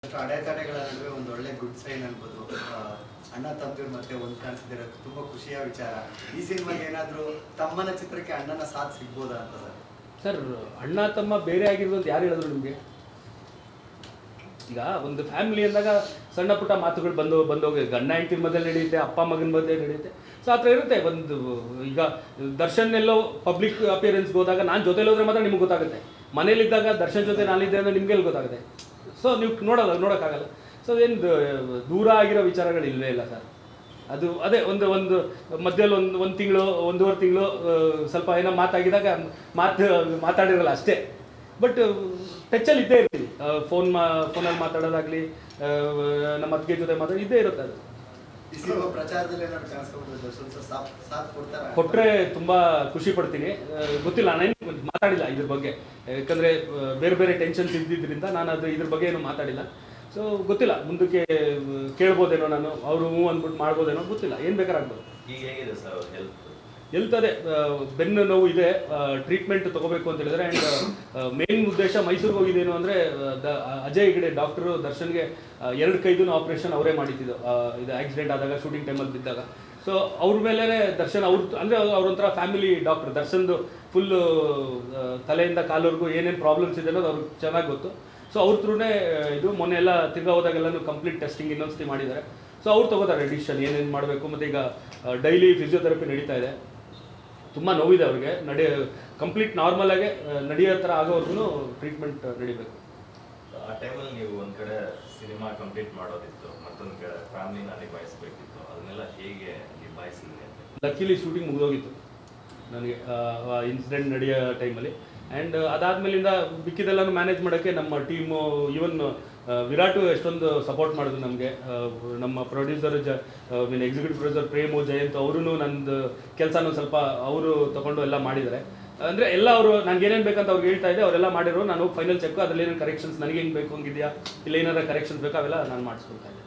ಅಡೆತಡೆಗಳ ನಡುವೆ ಒಂದು ಒಳ್ಳೆ ಗುಡ್ ಸೈನ್ ಅನ್ಬೋದು. ಅಣ್ಣ ತಮ್ಮದಿರು ಮತ್ತೆ ಒಂದು ಕಾಣಿಸ್ತಿರೋ ತುಂಬಾ ಖುಷಿಯ ವಿಚಾರ. ಈ ಸಿನಿಮಾಗೆ ಏನಾದರೂ ತಮ್ಮನ ಚಿತ್ರಕ್ಕೆ ಅಣ್ಣನ ಸಾಥ್ ಸಿಗ್ಬೋದಾ ಅಂತ ಸರ್? ಅಣ್ಣ ತಮ್ಮ ಬೇರೆ ಆಗಿರೋದು ಯಾರು ಹೇಳಿದ್ರು ನಿಮಗೆ? ಈಗ ಒಂದು ಫ್ಯಾಮಿಲಿ ಅಂದಾಗ ಸಣ್ಣ ಪುಟ್ಟ ಮಾತುಗಳು ಬಂದೋಗಿ ಗಂಡ ಹೆಂಡತಿ ಮಧ್ಯೆ ನಡೆಯುತ್ತೆ, ಅಪ್ಪ ಮಗನ ಮಧ್ಯೆ ನಡೆಯುತ್ತೆ. ಸೊ ಆ ಥರ ಇರುತ್ತೆ. ಒಂದು ಈಗ ದರ್ಶನ್ ಎಲ್ಲೋ ಪಬ್ಲಿಕ್ ಅಪಿಯರೆನ್ಸ್ಗೆ ಹೋದಾಗ ನಾನು ಜೊತೆಲಿ ಹೋದ್ರೆ ಮಾತ್ರ ನಿಮ್ಗೆ ಗೊತ್ತಾಗುತ್ತೆ. ಮನೇಲಿದ್ದಾಗ ದರ್ಶನ್ ಜೊತೆ ನಾನಿದ್ದೆ ಅಂದರೆ ನಿಮಗೆಲ್ಲಿ ಗೊತ್ತಾಗುತ್ತೆ? ಸೊ ನೀವು ನೋಡೋಕ್ಕಾಗಲ್ಲ. ಸೊ ಏನು ದೂರ ಆಗಿರೋ ವಿಚಾರಗಳು ಇಲ್ಲವೇ ಇಲ್ಲ ಸರ್. ಅದು ಅದೇ ಒಂದು ಮಧ್ಯದಲ್ಲಿ ಒಂದು ತಿಂಗಳು ಒಂದೂವರೆ ತಿಂಗಳು ಸ್ವಲ್ಪ ಏನೋ ಮಾತಾಗಿದಾಗ ಮಾತಾಡಿರಲ್ಲ ಅಷ್ಟೇ. ಬಟ್ ಟಚ್ಚಲ್ಲಿ ಇದ್ದೇ ಇರ್ತೀವಿ. ಫೋನಲ್ಲಿ ಮಾತಾಡೋದಾಗಲಿ, ನಮ್ಮ ಅತ್ತಿಗೆ ಜೊತೆ ಮಾತಾಡಿ ಇದ್ದೇ ಇರುತ್ತೆ. ಅದು ಕೊಟ್ಟರೆ ತುಂಬ ಖುಷಿ ಪಡ್ತೀನಿ. ಗೊತ್ತಿಲ್ಲ, ನಾನೇನು ಮಾತಾಡಿಲ್ಲ ಇದ್ರ ಬಗ್ಗೆ, ಯಾಕಂದರೆ ಬೇರೆ ಬೇರೆ ಟೆನ್ಷನ್ಸ್ ಇದ್ದಿದ್ದರಿಂದ ನಾನು ಇದ್ರ ಬಗ್ಗೆ ಏನು ಮಾತಾಡಿಲ್ಲ. ಸೊ ಗೊತ್ತಿಲ್ಲ, ಮುಂದಕ್ಕೆ ಕೇಳ್ಬೋದೇನೋ, ನಾನು ಅವರು ಅಂದ್ಬಿಟ್ಟು ಮಾಡ್ಬೋದೇನೋ, ಗೊತ್ತಿಲ್ಲ. ಏನು ಬೇಕಾರಾಗ್ಬೋದು. ಈಗ ಹೇಗಿದೆ ಸರ್ ಹೆಲ್ತ್? ಅದೇ ಬೆನ್ನು ನೋವು ಇದೆ, ಟ್ರೀಟ್ಮೆಂಟ್ ತೊಗೋಬೇಕು ಅಂತ ಹೇಳಿದ್ರೆ. ಆ್ಯಂಡ್ ಮೇನ್ ಉದ್ದೇಶ ಮೈಸೂರಿಗೆ ಹೋಗಿದ್ದೇನು ಅಂದರೆ ಅಜಯ್ ಹೆಗ್ಡೆ ಡಾಕ್ಟರು ದರ್ಶನ್ಗೆ 2 ಕೈದೂ ಆಪ್ರೇಷನ್ ಅವರೇ ಮಾಡಿದ್ದು. ಇದು ಆಕ್ಸಿಡೆಂಟ್ ಆದಾಗ, ಶೂಟಿಂಗ್ ಟೈಮಲ್ಲಿ ಬಿದ್ದಾಗ. ಸೊ ಅವ್ರ ಮೇಲೆ ದರ್ಶನ್ ಅಂದರೆ ಅವ್ರೊಂಥರ ಫ್ಯಾಮಿಲಿ ಡಾಕ್ಟರ್. ದರ್ಶನ್ದು ಫುಲ್ಲು ತಲೆಯಿಂದ ಕಾಲವರೆಗೂ ಏನೇನು ಪ್ರಾಬ್ಲಮ್ಸ್ ಇದೆ ಅನ್ನೋದು ಅವ್ರಿಗೆ ಚೆನ್ನಾಗಿ ಗೊತ್ತು. ಸೊ ಅವ್ರ ಥ್ರೂನೇ ಇದು ಮೊನ್ನೆ ಎಲ್ಲ ತಿರ್ಗಾ ಹೋದಾಗೆಲ್ಲನೂ ಕಂಪ್ಲೀಟ್ ಟೆಸ್ಟಿಂಗ್ ಇನ್ನೊಂದ್ಸತಿ ಮಾಡಿದ್ದಾರೆ. ಸೊ ಅವ್ರು ತೊಗೋತಾರೆ ಡಿಸಿಷನ್ ಏನೇನು ಮಾಡಬೇಕು. ಮತ್ತು ಈಗ ಡೈಲಿ ಫಿಸಿಯೋಥೆರಪಿ ನಡೀತಾ ಇದೆ. ತುಂಬ ನೋವಿದೆ ಅವ್ರಿಗೆ. ಕಂಪ್ಲೀಟ್ ನಾರ್ಮಲಾಗೆ ನಡೆಯೋ ಥರ ಆಗೋವರೆಗೂ ಟ್ರೀಟ್ಮೆಂಟ್ ನಡಿಬೇಕು. ಆ ಟೈಮಲ್ಲಿ ನೀವು ಒಂದು ಕಡೆ ಸಿನಿಮಾ ಕಂಪ್ಲೀಟ್ ಮಾಡೋದಿತ್ತು, ಮತ್ತೊಂದು ಕಡೆ ಫ್ಯಾಮಿಲಿನ ನಿಭಾಯಿಸಬೇಕಿತ್ತು. ಅದನ್ನೆಲ್ಲ ಹೇಗೆ ನಿಭಾಯಿಸಿದ್ರಿ ಅಂತ? ಲಕ್ಕಿಲಿ ಶೂಟಿಂಗ್ ಮುಗಿದೋಗಿತ್ತು ನನಗೆ ಇನ್ಸಿಡೆಂಟ್ ನಡೆಯೋ ಟೈಮಲ್ಲಿ. ಆ್ಯಂಡ್ ಅದಾದಮೇಲಿಂದ ಮಿಕ್ಕಿದೆಲ್ಲನೂ ಮ್ಯಾನೇಜ್ ಮಾಡೋಕ್ಕೆ ನಮ್ಮ ಟೀಮು, ಈವನ್ ವಿರಾಟು ಎಷ್ಟೊಂದು ಸಪೋರ್ಟ್ ಮಾಡಿದ್ರು ನಮಗೆ. ನಮ್ಮ producer executive producer Premu, Jayanth ಅವರೂ ನಂದು ಕೆಲಸನೂ ಸ್ವಲ್ಪ ಅವರು ತೊಗೊಂಡು ಎಲ್ಲ ಮಾಡಿದ್ದಾರೆ. ಅಂದರೆ ಎಲ್ಲ ಅವರು ನನಗೆ ಏನೇನು ಬೇಕಂತ ಅವ್ರಿಗೆ ಹೇಳ್ತಾ ಇದ್ದೆ, ಅವರೆಲ್ಲ ಮಾಡಿರೋ. ನಾನು ಫೈನಲ್ ಚೆಕ್, ಅದರಲ್ಲಿ ಏನೇನು ಕರೆಕ್ಷನ್ಸ್ ನನಗೆ ಹೆಂಗೆ ಬೇಕು ಹಂಗಿದೆಯಾ, ಇಲ್ಲ ಏನಾರ ಕರೆಕ್ಷನ್ಸ್ ಬೇಕು, ಅವೆಲ್ಲ ನಾನು ಮಾಡಿಸ್ಕೊಳ್ತಾ ಇದ್ದೆ.